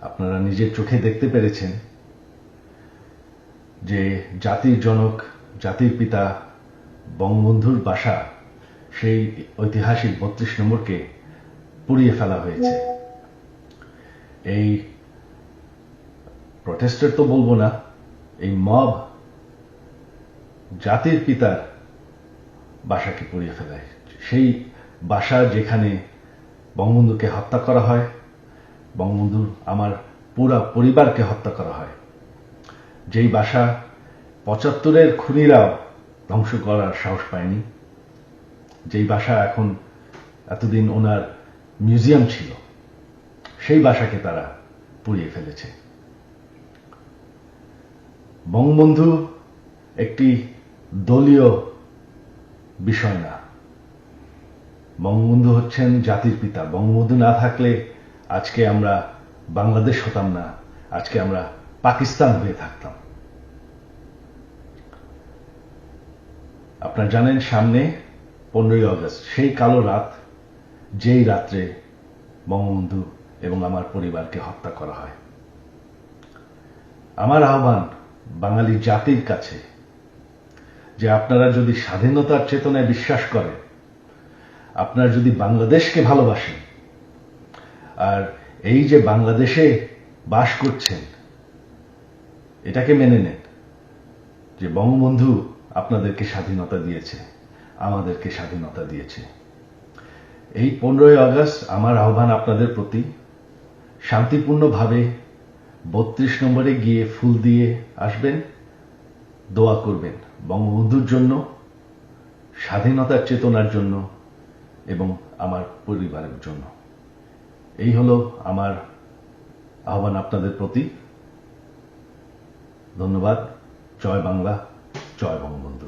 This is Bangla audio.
আপনারা নিজের চোখে দেখতে পেরেছেন যে জাতির জনক, জাতির পিতা বঙ্গবন্ধুর বাসা, সেই ঐতিহাসিক ৩২ নম্বরকে পুড়িয়ে ফেলা হয়েছে। এই প্রটেস্টার তো বলবো না, এই মব জাতির পিতার বাসাকে পুড়িয়ে ফেলায়। সেই বাসা যেখানে বঙ্গবন্ধুকে হত্যা করা হয়, বঙ্গবন্ধুর আমার পুরা পরিবারকে হত্যা করা হয়, যেই বাসা ৭৫-এর খুনিরাও ধ্বংস করার সাহস পায়নি, যেই বাসা এখন এতদিন ওনার মিউজিয়াম ছিল, সেই বাসাকে তারা পুড়িয়ে ফেলেছে। বঙ্গবন্ধু একটি দলীয় বিষয় না, বঙ্গবন্ধু হচ্ছেন জাতির পিতা। বঙ্গবন্ধু না থাকলে আজকে আমরা বাংলাদেশ হতাম না, আজকে আমরা পাকিস্তান হয়ে থাকতাম। আপনারা জানেন সামনে 15ই আগস্ট, সেই কালো রাত, যেই রাত্রে বঙ্গবন্ধু এবং আমার পরিবারকে হত্যা করা হয়। আমার আহ্বান বাঙালি জাতির কাছে যে আপনারা যদি স্বাধীনতার চেতনায় বিশ্বাস করেন, আপনারা যদি বাংলাদেশকে ভালোবাসেন, আর এই যে বাংলাদেশে বাস করছেন, এটাকে মেনে নেন যে বঙ্গবন্ধু আপনাদেরকে স্বাধীনতা দিয়েছে, আমাদেরকে স্বাধীনতা দিয়েছে। এই 15ই আগস্ট আমার আহ্বান আপনাদের প্রতি, শান্তিপূর্ণভাবে ৩২ নম্বরে গিয়ে ফুল দিয়ে আসবেন, দোয়া করবেন বঙ্গবন্ধুর জন্য, স্বাধীনতার চেতনার জন্য এবং আমার পরিবারের জন্য। এই হলো আমার আহ্বান আপনাদের প্রতি। ধন্যবাদ। জয় বাংলা, জয় বঙ্গবন্ধু।